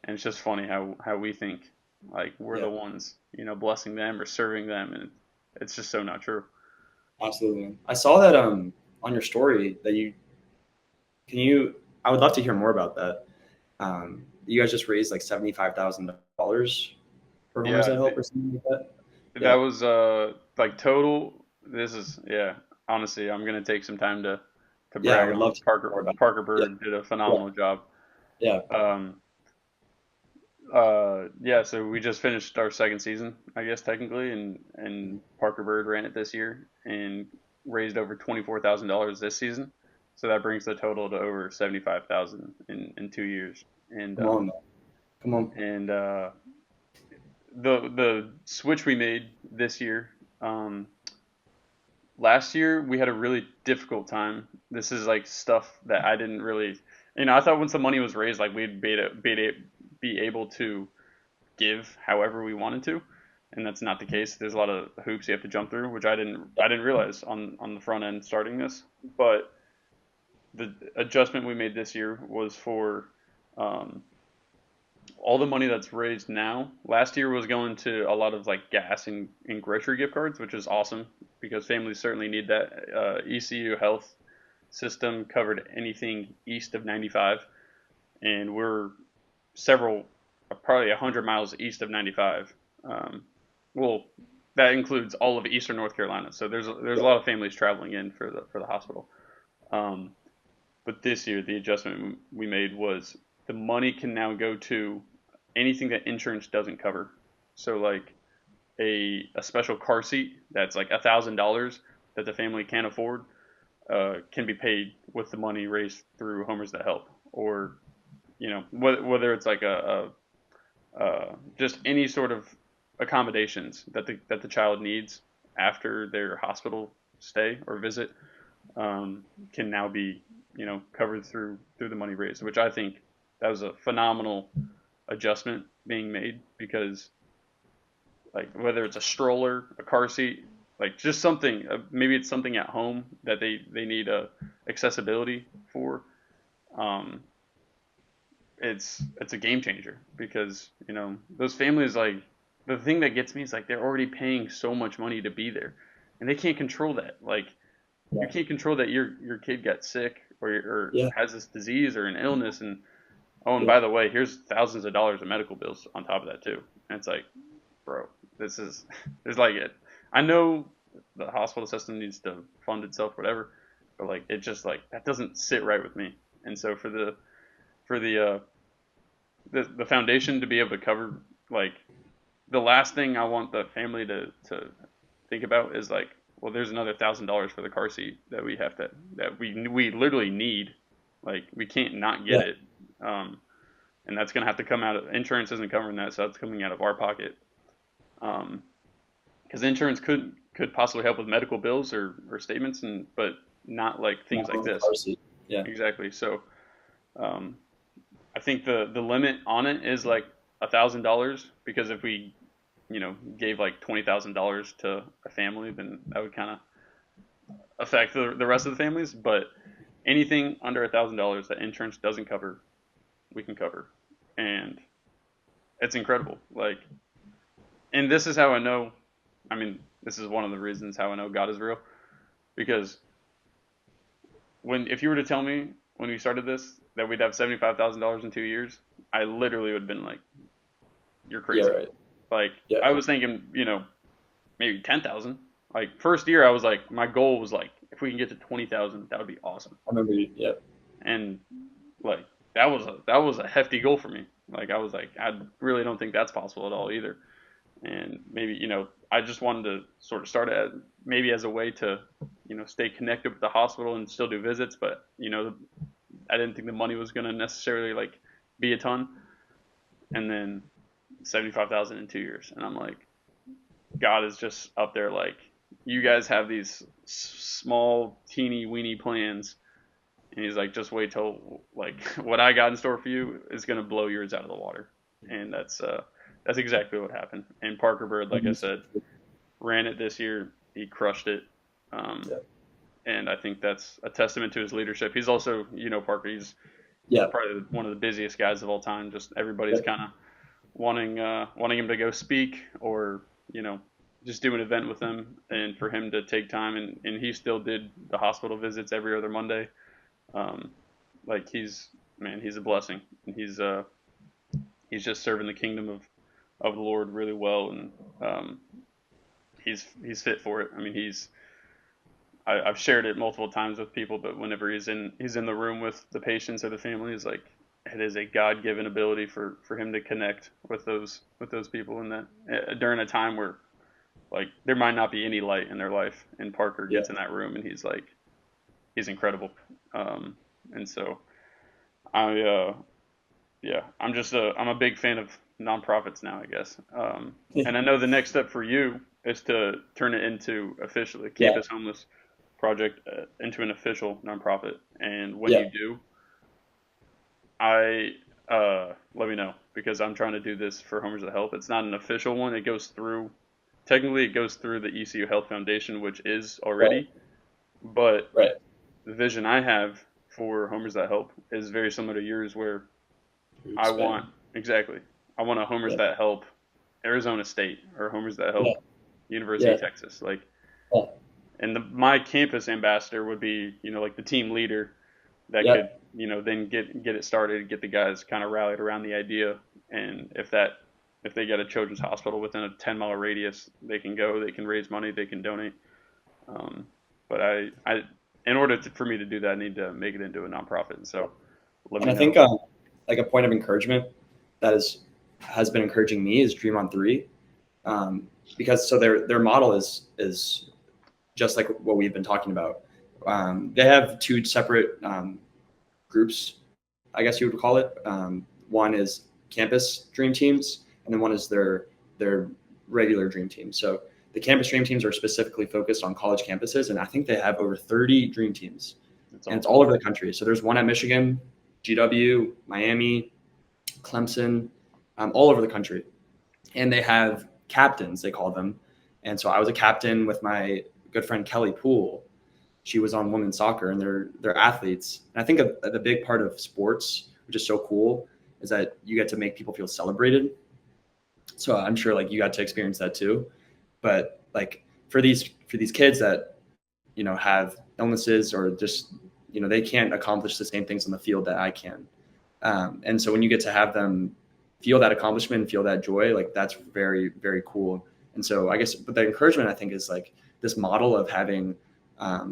And it's just funny how we think we're the ones blessing them or serving them, and it's just so not true. Absolutely. I saw that on your story that I would love to hear more about that. You guys just raised $75,000 for Homers That Help or something like that. That was total. This is honestly, I'm gonna take some time to brag on Parker Bird did a phenomenal job. Yeah. So we just finished our second season, I guess technically, and Parker Bird ran it this year and raised over $24,000 this season. So that brings the total to over 75,000 in 2 years. And come on. And the switch we made this year. Last year we had a really difficult time. This is stuff that I didn't really, I thought once the money was raised, we'd be able to give however we wanted to, and that's not the case. There's a lot of hoops you have to jump through, which I didn't realize on the front end starting this. But the adjustment we made this year was for all the money that's raised now, last year was going to a lot of like gas and grocery gift cards, which is awesome because families certainly need that. ECU Health system covered anything east of 95, and we're several, probably 100 miles east of 95. Well, that includes all of eastern North Carolina. So there's a lot of families traveling in for the hospital. Um, but this year, the adjustment we made was the money can now go to anything that insurance doesn't cover. So like a special car seat that's like $1,000 that the family can't afford can be paid with the money raised through Homers That Help, or whether it's like just any sort of accommodations that the child needs after their hospital stay or visit can now be covered through the money raised, which I think that was a phenomenal adjustment being made because like whether it's a stroller, a car seat, like just something, maybe it's something at home that they need accessibility for. Um, it's a game changer because those families, like, the thing that gets me is like they're already paying so much money to be there, and they can't control that. Like you Yeah. can't control that your kid got sick or Yeah. has this disease or an illness, and oh, and Yeah. by the way, here's thousands of dollars of medical bills on top of that too. And it's like, bro, this is there's like it. I know the hospital system needs to fund itself, whatever, but like it just like that doesn't sit right with me. And so for the foundation to be able to cover, like, the last thing I want the family to think about is like, well, there's another $1,000 for the car seat that we literally need. Like we can't not get Yeah. it, and that's gonna have to come out of insurance. Isn't covering that, so that's coming out of our pocket. Because insurance could possibly help with medical bills or statements, but not like things Not like on the this. car seat. Yeah. Exactly. So um, I think the limit on it is like $1,000, because if we gave like $20,000 to a family, then that would kind of affect the rest of the families. But anything under $1,000 that insurance doesn't cover, we can cover, and it's incredible. Like, and this is how I know. I mean, this is one of the reasons how I know God is real, because if you were to tell me when we started this that we'd have $75,000 in 2 years, I literally would have been like, "You're Yeah. crazy." Right. Like Yeah. I was thinking, maybe 10,000. Like first year, I was like, my goal was like, if we can get to 20,000, that would be awesome. I remember you. Yeah. And like that was a hefty goal for me. Like I was like, I really don't think that's possible at all either. And maybe I just wanted to sort of start it maybe as a way to stay connected with the hospital and still do visits, but I didn't think the money was going to necessarily like be a ton. And then 75,000 in 2 years, and I'm like, God is just up there like, you guys have these small teeny weeny plans, and he's like, just wait till like what I got in store for you is gonna blow yours out of the water. And that's exactly what happened. And Parker Bird, like I said, ran it this year. He crushed it. Um, Yeah. and I think that's a testament to his leadership. He's also, Parker, he's Yeah. probably one of the busiest guys of all time. Just everybody's Yeah. kind of wanting him to go speak, or just do an event with him, and for him to take time, and he still did the hospital visits every other Monday. Um, like he's a blessing, and he's just serving the kingdom of the Lord really well, and he's fit for it. I mean, I've shared it multiple times with people, but whenever he's in the room with the patients or the families, like, it is a God given ability for him to connect with those people, in that during a time where like there might not be any light in their life, and Parker Yeah. gets in that room and he's incredible. And so I yeah, I'm a big fan of nonprofits now, I guess. And I know the next step for you is to turn it into officially Yeah. Campus Homeless Project, into an official nonprofit. And when Yeah. you do, I let me know, because I'm trying to do this for Homers of Health. It's not an official one. Technically it goes through the ECU Health Foundation, which is Right. already, but Right. the vision I have for Homers That Help is very similar to yours, where I Expand. want exactly. I want homers Yeah. that help Arizona State or homers that Yeah. help University Yeah. of Texas. Like, Yeah. and my campus ambassador would be, like the team leader that Yeah. could, then get it started, get the guys kind of rallied around the idea. And if they get a children's hospital within a 10-mile radius, they can go, they can raise money, they can donate. Um, but in order for me to do that, I need to make it into a nonprofit. And so let And me I know. think like a point of encouragement that has been encouraging me is Dream on Three, because so their model is just like what we've been talking about. They have two separate groups, I guess you would call it. One is campus dream teams, and then one is their regular dream teams. So the campus dream teams are specifically focused on college campuses, and I think they have over 30 dream teams, It's and it's awesome. all over the country. So there's one at Michigan, GW, Miami, Clemson, all over the country, and they have captains, they call them. And so I was a captain with my good friend Kelly Poole. She was on women's soccer, and they're athletes. And I think the big part of sports, which is so cool, is that you get to make people feel celebrated. So I'm sure like you got to experience that too. But like for these kids that have illnesses or just they can't accomplish the same things on the field that I can. And so when you get to have them feel that accomplishment and feel that joy, like that's very, very cool. And so I guess, but the encouragement I think is like this model of having,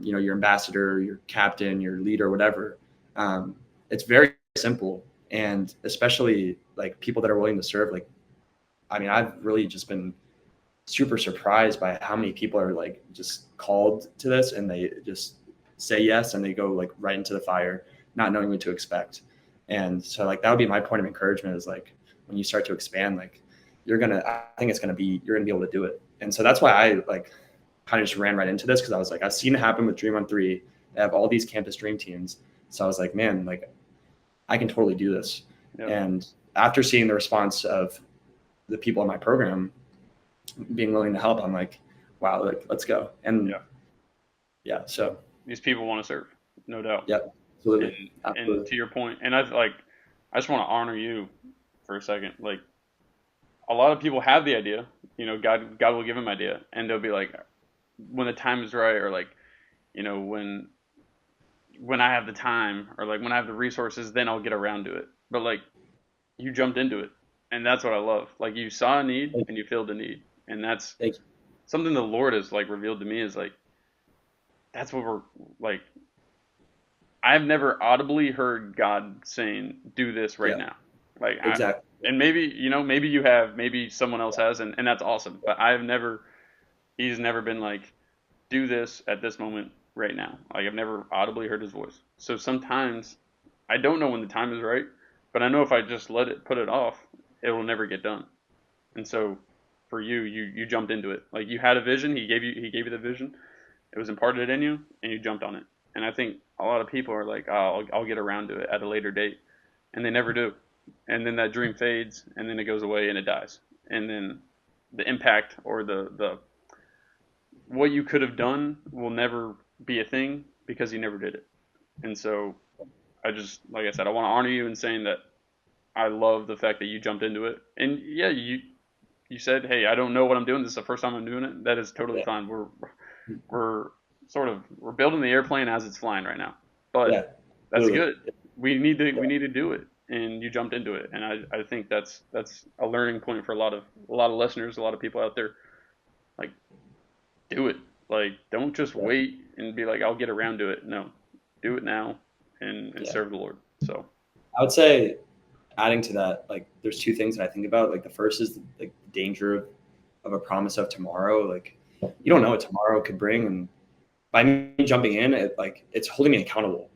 your ambassador, your captain, your leader, whatever. It's very simple, and especially like people that are willing to serve. Like, I mean, I've really just been super surprised by how many people are like just called to this and they just say yes and they go like right into the fire, not knowing what to expect. And so like that would be my point of encouragement is like when you start to expand, like I think you're gonna be able to do it. And so that's why I like kind of just ran right into this because I was like, I've seen it happen with Dream on Three. They have all these campus dream teams. So I was like, man, like I can totally do this. Yep. And after seeing the response of the people in my program being willing to help, I'm like, wow, like, let's go. And Yeah. so These people want to serve, no doubt. yeah, absolutely, And absolutely, to your point, and I just want to honor you for a second. Like a lot of people have the idea, God will give them idea, and they'll be like, when the time is right, or like, when I have the time, or like when I have the resources, then I'll get around to it. But like you jumped into it, and that's what I love. Like you saw a need thank and you filled the need, and that's thank you. something the Lord has like revealed to me is like that's what we're like. I've never audibly heard God saying, "Do this right Yeah, now." Like, exactly. and maybe maybe you have, maybe someone else has, and that's awesome. But I've never, He's never been like, "Do this at this moment right now." Like I've never audibly heard His voice. So sometimes I don't know when the time is right, but I know if I just put it off, it will never get done. And so for you jumped into it. Like you had a vision. He gave you the vision. It was imparted in you, and you jumped on it. And I think a lot of people are like, "Oh, I'll get around to it at a later date," and they never do. And then that dream fades, and then it goes away, and it dies. And then the impact or the what you could have done will never be a thing because you never did it. And so I just, like I said, I want to honor you in saying that I love the fact that you jumped into it. And yeah, you said, "Hey, I don't know what I'm doing. This is the first time I'm doing it." That is totally Yeah, fine. We're we're building the airplane as it's flying right now, but yeah, that's absolutely. good. We Yeah, need to do it, and you jumped into it, and I think that's a learning point for a lot of listeners, a lot of people out there. Like, do it. Like, don't just yeah, wait and be like, "I'll get around to it." No, do it now, and yeah. serve the Lord. So I would say adding to that, like there's two things that I think about. Like the first is like the danger of a promise of tomorrow. Like you don't know what tomorrow could bring, and by me jumping in, it's holding me accountable.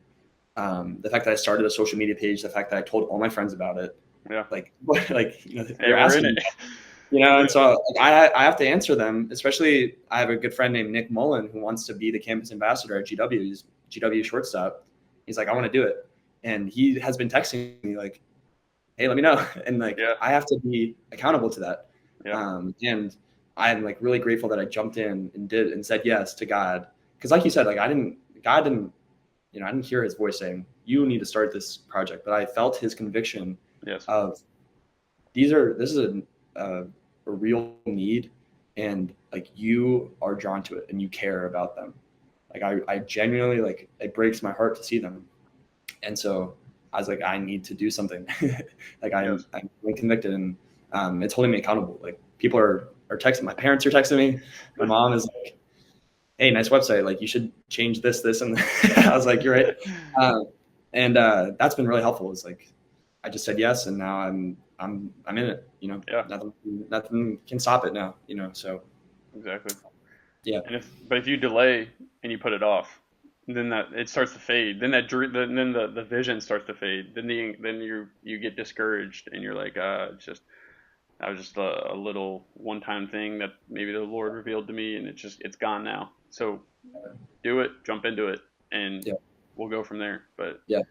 The fact that I started a social media page, the fact that I told all my friends about it, yeah, like hey, they're we're in asking it. me, and so like, I have to answer them. Especially, I have a good friend named Nick Mullen who wants to be the campus ambassador at GW. He's GW shortstop. He's like, I want to do it, and he has been texting me like, hey, let me know, and like Yeah, I have to be accountable to that. yeah, And I'm like really grateful that I jumped in and did and said yes to God, because like you said, like God didn't, I didn't hear His voice saying you need to start this project, but I felt His conviction yes, of this is a real need, and like you are drawn to it and you care about them. Like I genuinely, like, it breaks my heart to see them. And so I was like, I need to do something. Like Yes. I'm convicted, and it's holding me accountable. Like people are texting, my parents are texting me. My mom is like, hey, nice website. Like you should change this. And I was like, you're right. And that's been really helpful. It's like, I just said yes. And now I'm in it, Yeah, nothing can stop it now, so exactly. yeah. But if you delay and you put it off, then that it starts to fade. Then then the vision starts to fade. Then you get discouraged and you're like, it's just that was just a little one time thing that maybe the Lord revealed to me, and it's gone now. So do it, jump into it, and Yeah. we'll go from there. But Yeah.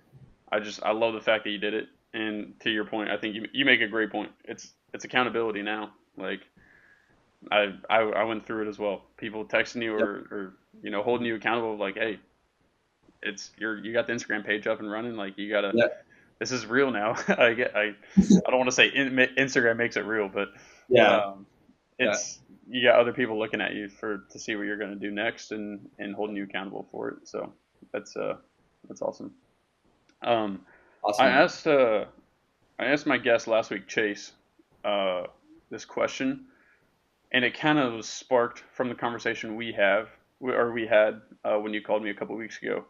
I love the fact that you did it. And to your point, I think you make a great point. It's accountability now. Like I went through it as well. People texting you Yep. or holding you accountable. Like, hey, you got the Instagram page up and running. Like you gotta. Yeah. This is real now. I don't want to say Instagram makes it real, but Yeah. um, Yeah. it's you got other people looking at you to see what you're gonna do next and holding you accountable for it. So that's uh that's awesome. Um, I Awesome, man. asked I asked my guest last week, Chase, uh, this question, and it kind of was sparked from the conversation we had when you called me a couple weeks ago,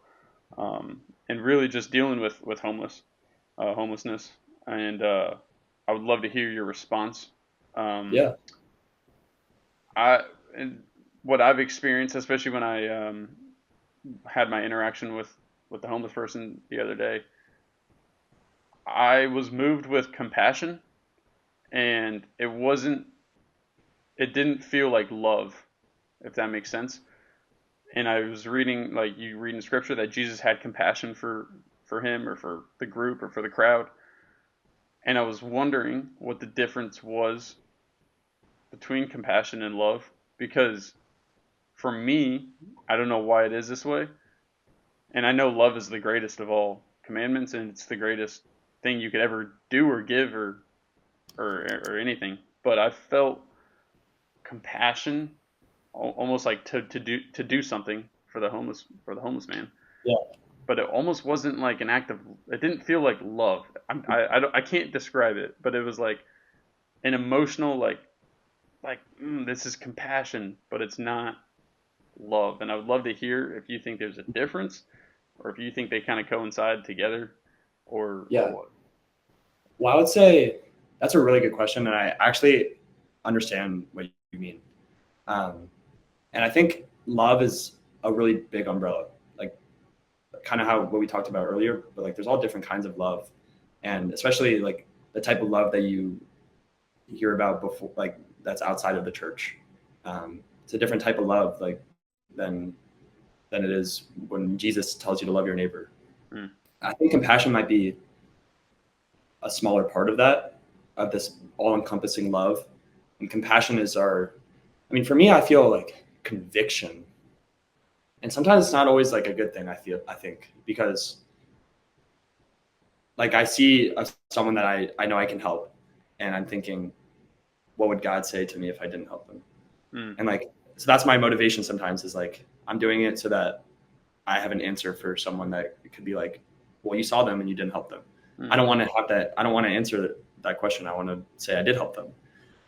and really just dealing with homelessness, and I would love to hear your response. Um, Yeah. I and what I've experienced, especially when I had my interaction with the homeless person the other day, I was moved with compassion, and it didn't feel like love, if that makes sense. And I was reading, like you read in scripture, that Jesus had compassion for him or for the group or for the crowd. And I was wondering what the difference was between compassion and love, because for me, I don't know why it is this way. And I know love is the greatest of all commandments, and it's the greatest thing you could ever do or give or anything. But I felt compassion almost like to do something for the homeless man. Yeah. But it almost wasn't like an act of. It didn't feel like love. I can't describe it, but it was like an emotional this is compassion, but it's not love. And I would love to hear if you think there's a difference, or if you think they kind of coincide together, or Yeah. what. Well, I would say that's a really good question, and I actually understand what you mean. Um, and I think love is a really big umbrella, like kind of how what we talked about earlier. But like, there's all different kinds of love, and especially like the type of love that you hear about before, like that's outside of the church. It's a different type of love, like than than it is when Jesus tells you to love your neighbor. Mm, I think compassion might be a smaller part of that, of this all-encompassing love. And compassion is our, I mean, for me, I feel like conviction, and sometimes it's not always like a good thing. I think because like I see someone that I know I can help, and I'm thinking, what would God say to me if I didn't help them? mm, And like, so that's my motivation sometimes, is like I'm doing it so that I have an answer for someone that could be like, well, you saw them and you didn't help them. I mm, don't want to have that. I don't want to answer that question. I want to say I did help them.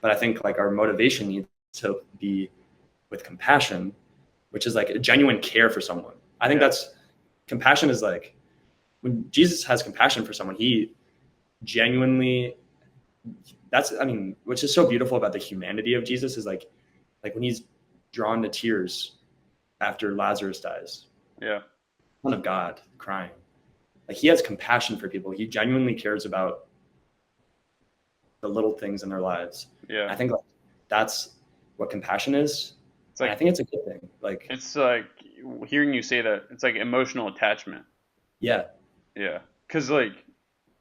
But I think like our motivation needs to be with compassion, which is like a genuine care for someone. I think yeah. that's compassion is like when Jesus has compassion for someone, he genuinely, that's, I mean, which is so beautiful about the humanity of Jesus is like when he's drawn to tears after Lazarus dies, Yeah. Son of God crying. Like he has compassion for people. He genuinely cares about the little things in their lives. Yeah. And I think like that's what compassion is. It's And I like think it's a good thing. Like, it's like hearing you say that. It's like emotional attachment. yeah, Yeah. Because like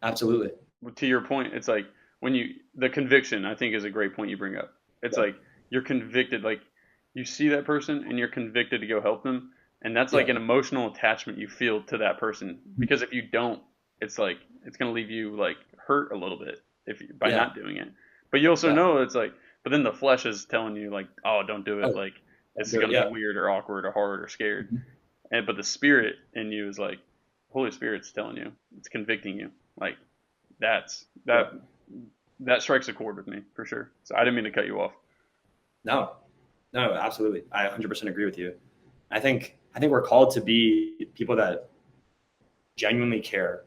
absolutely. to your point, it's like when the conviction, I think, is a great point you bring up. It's Yeah. like you're convicted, like you see that person and you're convicted to go help them, and that's Yeah. like an emotional attachment you feel to that person. Because if you don't, it's like it's gonna leave you like hurt a little bit. by Yeah. not doing it. But you also Yeah. know it's like, but then the flesh is telling you like, oh, don't do it. Oh, Like don't it's do it. gonna be Yeah. weird or awkward or hard or scared. Mhm. And but the spirit in you is like, Holy Spirit's telling you, it's convicting you. Like that's Yeah. that strikes a chord with me for sure. So I didn't mean to cut you off. No, no, absolutely. I 100% agree with you. I think we're called to be people that genuinely care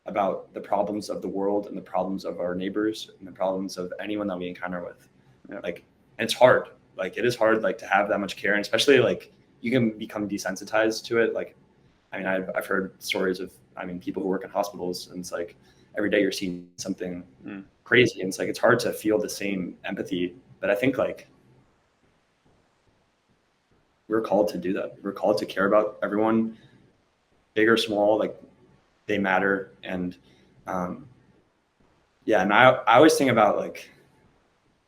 about the problems of the world and the problems of our neighbors and the problems of anyone that we encounter with. Yeah. Like, and it's hard. Like, it is hard, like, to have that much care, and especially like you can become desensitized to it. Like, I mean, I've heard stories of, I mean, people who work in hospitals, and it's like every day you're seeing something Mm. crazy, and it's like it's hard to feel the same empathy. But I think like we're called to do that. We're called to care about everyone, big or small. Like, they matter, and um, yeah. And I always think about like,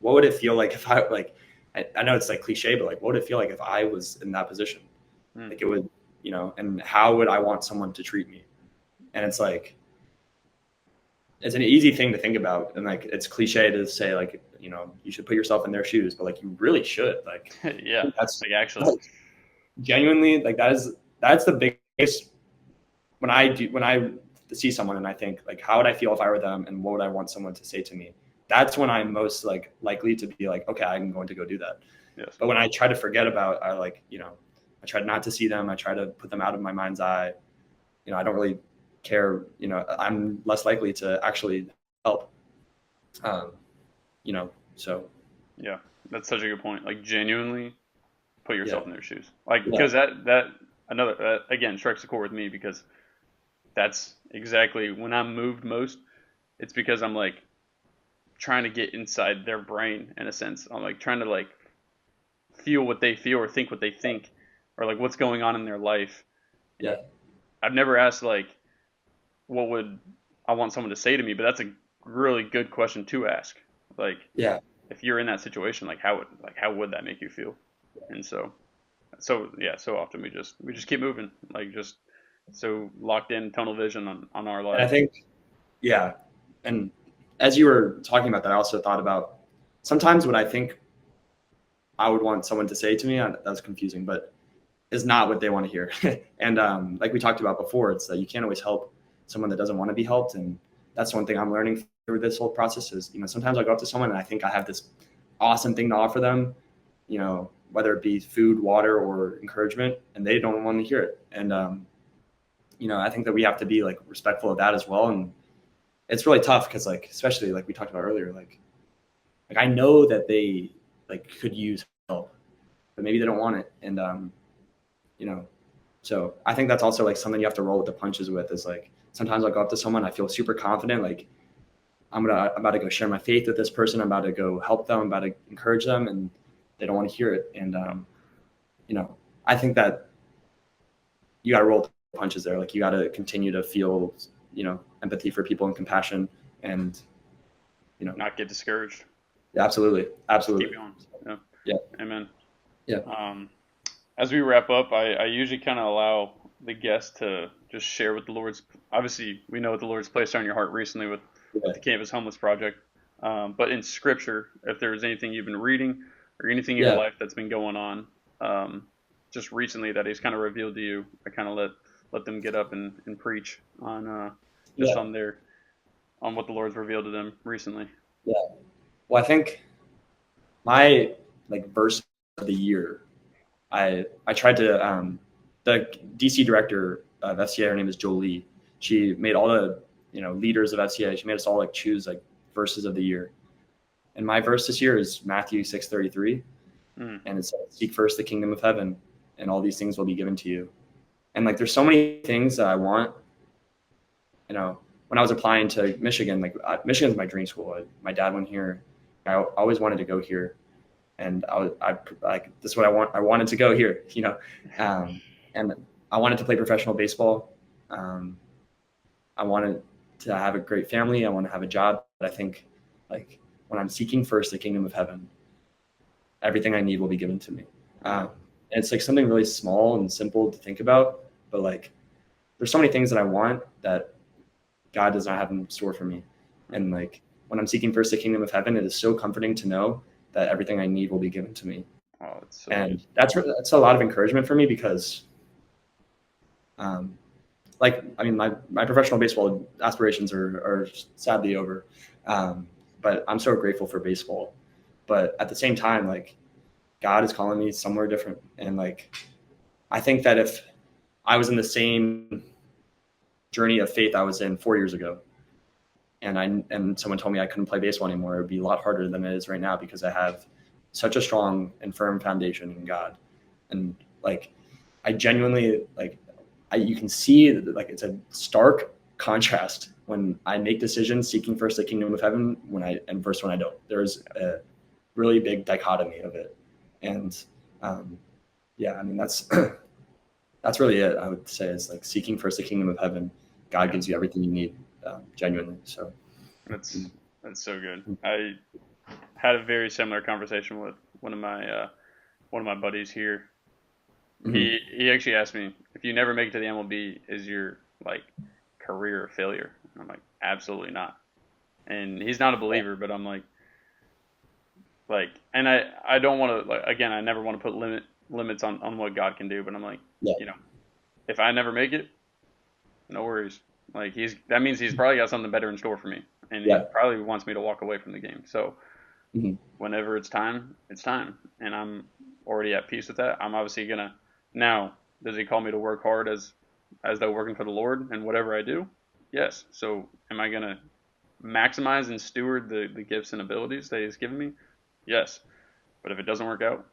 what would it feel like if I like, I know it's like cliche, but like, what would it feel like if I was in that position? Mm. Like, it would, and how would I want someone to treat me? And it's like, it's an easy thing to think about, and like, it's cliche to say like, you should put yourself in their shoes, but like, you really should. Like, Yeah. that's Like actually. like, genuinely, like, that's the biggest. When I see someone and I think like, how would I feel if I were them, and what would I want someone to say to me? That's when I'm most like likely to be like, okay, I'm going to go do that. Yes. But when I try to forget about, I try not to see them. I try to put them out of my mind's eye. I don't really care. I'm less likely to actually help. Um, so Yeah. That's such a good point. Like genuinely put yeah, yourself in their shoes. Like yeah, because that another again strikes a chord with me because that's exactly when I'm moved most. It's because I'm like trying to get inside their brain in a sense. I'm like trying to like feel what they feel or think what they think or like what's going on in their life. yeah, I've never asked like what would I want someone to say to me, but that's a really good question to ask. Like yeah. if you're in that situation, how would that make you feel? And so yeah, so often we just keep moving, like just so locked in tunnel vision on our And I lives. think, yeah. And as you were talking about that, I also thought about sometimes what I think I would want someone to say to me. That was confusing, but is not what they want to hear. And like we talked about before, it's that you can't always help someone that doesn't want to be helped. And that's one thing I'm learning through this whole process is, sometimes I go up to someone and I think I have this awesome thing to offer them, whether it be food, water, or encouragement, and they don't want to hear it. And, I think that we have to be like respectful of that as well. And it's really tough because like, especially like we talked about earlier, like I know that they like could use help, but maybe they don't want it. And, you know, so I think that's also like something you have to roll with the punches with is like, sometimes I'll go up to someone, I feel super confident. Like I'm about to go share my faith with this person. I'm about to go help them. I'm about to encourage them, and they don't want to hear it. And, I think that you got to roll the punches there. Like you got to continue to feel, empathy for people and compassion, and, Not get discouraged. absolutely. Just keep Absolutely. going. Yeah. Yeah. Amen. Yeah. As we wrap up, I usually kind of allow the guest to just share what the Lord's. Obviously, we know what the Lord's placed on your heart recently with Yeah. the Campus Homeless Project. But in Scripture, if there was anything you've been reading or anything in your Yeah. life that's been going on, just recently that He's kind of revealed to you, I kind of let them get up and preach on just Yeah. on what the Lord's revealed to them recently. Yeah. Well, I think my like verse of the year, I tried to the DC director of FCA. Her name is Jolie. She made all the leaders of FCA. She made us all like choose like verses of the year. And my verse this year is Matthew 6:33, Mm, and it says, "Seek first the kingdom of heaven, and all these things will be given to you." And like, there's so many things that I want. When I was applying to Michigan, like Michigan's my dream school. My dad went here. I always wanted to go here, and I like this is what I want. I wanted to go here, and I wanted to play professional baseball. Um, I wanted to have a great family. I want to have a job. But I think like when I'm seeking first the kingdom of heaven, everything I need will be given to me. And it's like something really small and simple to think about, but like there's so many things that I want that God does not have in store for me. mm, And like when I'm seeking first the kingdom of heaven, it is so comforting to know that everything I need will be given to me. Oh, it's so And good. that's a lot of encouragement for me because, like, I mean, my professional baseball aspirations are sadly over. But I'm so grateful for baseball. But at the same time, like, God is calling me somewhere different. And like, I think that if I was in the same journey of faith I was in 4 years ago, and someone told me I couldn't play baseball anymore, it would be a lot harder than it is right now because I have such a strong and firm foundation in God. And like, I genuinely like, you can see like it's a stark contrast when I make decisions seeking first the kingdom of heaven and versus when I don't. There's a really big dichotomy of it. And yeah, I mean, that's that's really it. I would say is like seeking first the kingdom of heaven. God Yeah, gives you everything you need, genuinely. So that's that's so good. I had a very similar conversation with one of my buddies here. mhm. He actually asked me, if you never make it to the MLB, is your like career a failure? And I'm like, absolutely not. And he's not a believer, but I'm like, and I don't want to, like, again, I never want to put limits on what God can do, but I'm like, Yeah, you know, if I never make it, no worries. Like, that means he's probably got something better in store for me, and he yeah, probably wants me to walk away from the game. So mhm. whenever it's time, and I'm already at peace with that. I'm obviously gonna now. Does he call me to work hard as though working for the Lord and whatever I do? Yes. So am I gonna maximize and steward the gifts and abilities that He's given me? Yes. But if it doesn't work out,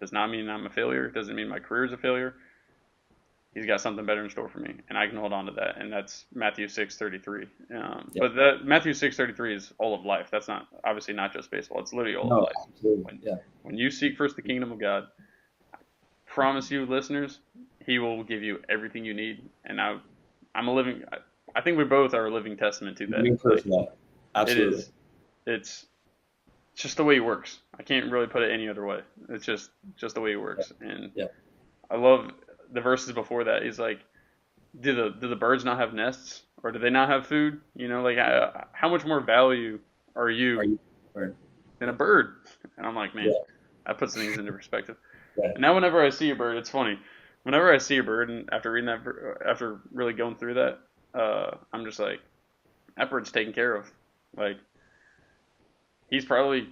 does not mean I'm a failure. It doesn't mean my career is a failure. He's got something better in store for me, and I can hold on to that. And that's Matthew 6:33. Yeah. But that Matthew 6:33 is all of life. That's not obviously not just baseball. It's literally all of No, life. absolutely. When Yeah, when you seek first the kingdom of God, promise you, listeners, He will give you everything you need. And I'm a living. I think we both are a living testament to that. living proof Like, of that. it Absolutely. is. It's just the way He works. I can't really put it any other way. It's just the way He Yeah, works. And yeah, I love the verses before that. He's like, do the birds not have nests, or do they not have food? You know, like, how much more value are are you you? Or, than a bird? And I'm like, man, yeah, that puts things into perspective. yeah, And now whenever I see a bird, it's funny. Whenever I see a bird, and after reading that, after really going through that, I'm just like, that bird's taken care of. Like, he's probably,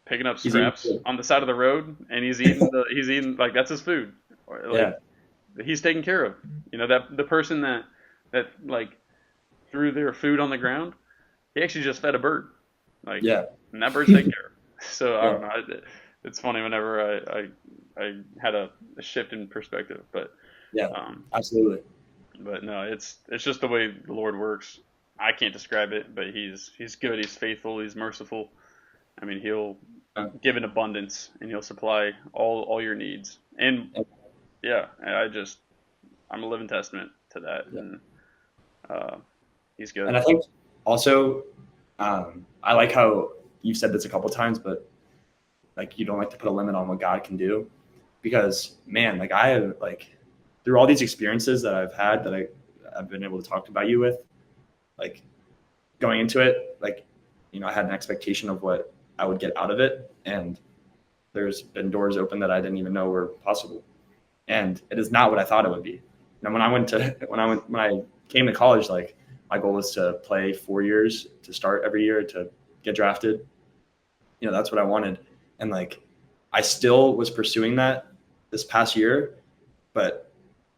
picking up he's eating scraps food. on the side of the road, and he's eating like, that's his food. Or, Yeah, like, he's taken care of. That the person that like threw their food on the ground, he actually just fed a bird. Like, yeah, and that bird's taken care of. So I yeah, don't know. It's funny whenever I had a shift in perspective, yeah, um, absolutely. but no, it's just the way the Lord works. I can't describe it, but He's good. He's faithful. He's merciful. I mean, He'll Uh, give in abundance, and He'll supply all your needs. And and, yeah, I'm a living testament to that, yeah. and uh, He's And good. I think also, I like how you've said this a couple times, but like you don't like to put a limit on what God can do, because man, like I have like through all these experiences that I've had that I've been able to talk about you with, like going into it, like I had an expectation of what I would get out of it, and there's been doors open that I didn't even know were possible, and it is not what I thought it would be. And when I came to college, like my goal was to play 4 years to start every year to get drafted. That's what I wanted, and like I still was pursuing that this past year, but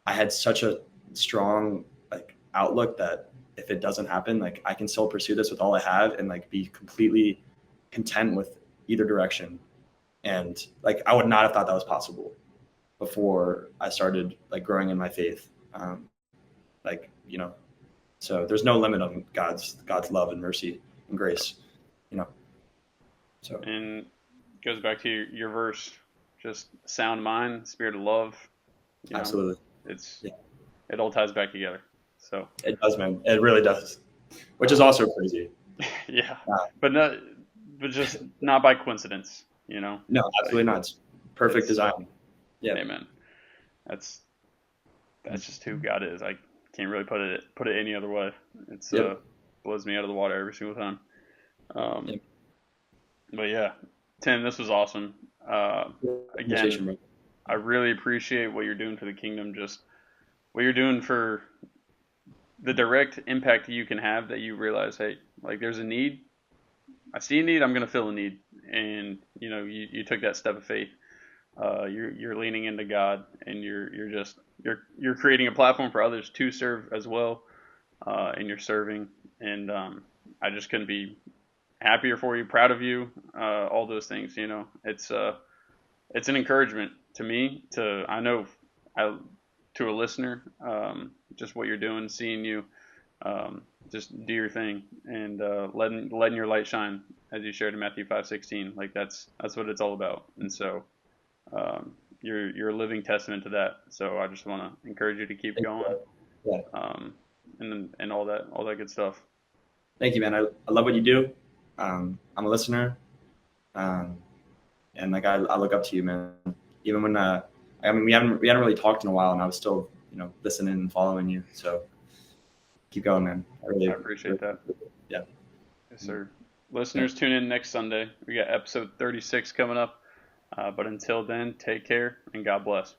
I had such a strong like outlook that if it doesn't happen, like I can still pursue this with all I have and like be completely content with either direction. And like I would not have thought that was possible before I started like growing in my faith. Like so there's no limit on God's love and mercy and grace. You know, so And it goes back to your verse, just sound mind, spirit of love. You know, absolutely, it's yeah, it all ties back together. So it does, man. It really does, which is also crazy. yeah, Uh, but not, but just not by coincidence. no, Like, absolutely not. It's perfect it's design. Yeah, amen. That's that's just who God is. I can't really put it any other way. It's yep, blows me out of the water every single time. Yeah. Um, but yeah, Tim, this was awesome. Again, Conversation, bro. I really appreciate what you're doing for the kingdom. Just what you're doing for the direct impact you can have, that you realize, hey, like there's a need. I see a need. I'm gonna fill a need, and you took that step of faith. You're leaning into God, and you're creating a platform for others to serve as well, and you're serving. And I just couldn't be happier for you, proud of you, all those things. It's an encouragement to me. I know, I, to a listener, just what you're doing, seeing you, just do your thing, and letting your light shine, as you shared in Matthew 5:16. Like that's what it's all about. And so you're a living testament to that. So I just want to encourage you to keep Thank going, you. Yeah. and all that good stuff. Thank you, man. I love what you do. I'm a listener. Um, and like I look up to you, man. Even when I mean we hadn't really talked in a while, and I was still listening and following you. So keep going, man. I appreciate that. Yeah. Yes, sir. Yeah. Listeners, tune in next Sunday. We got episode 36 coming up. But until then, take care and God bless.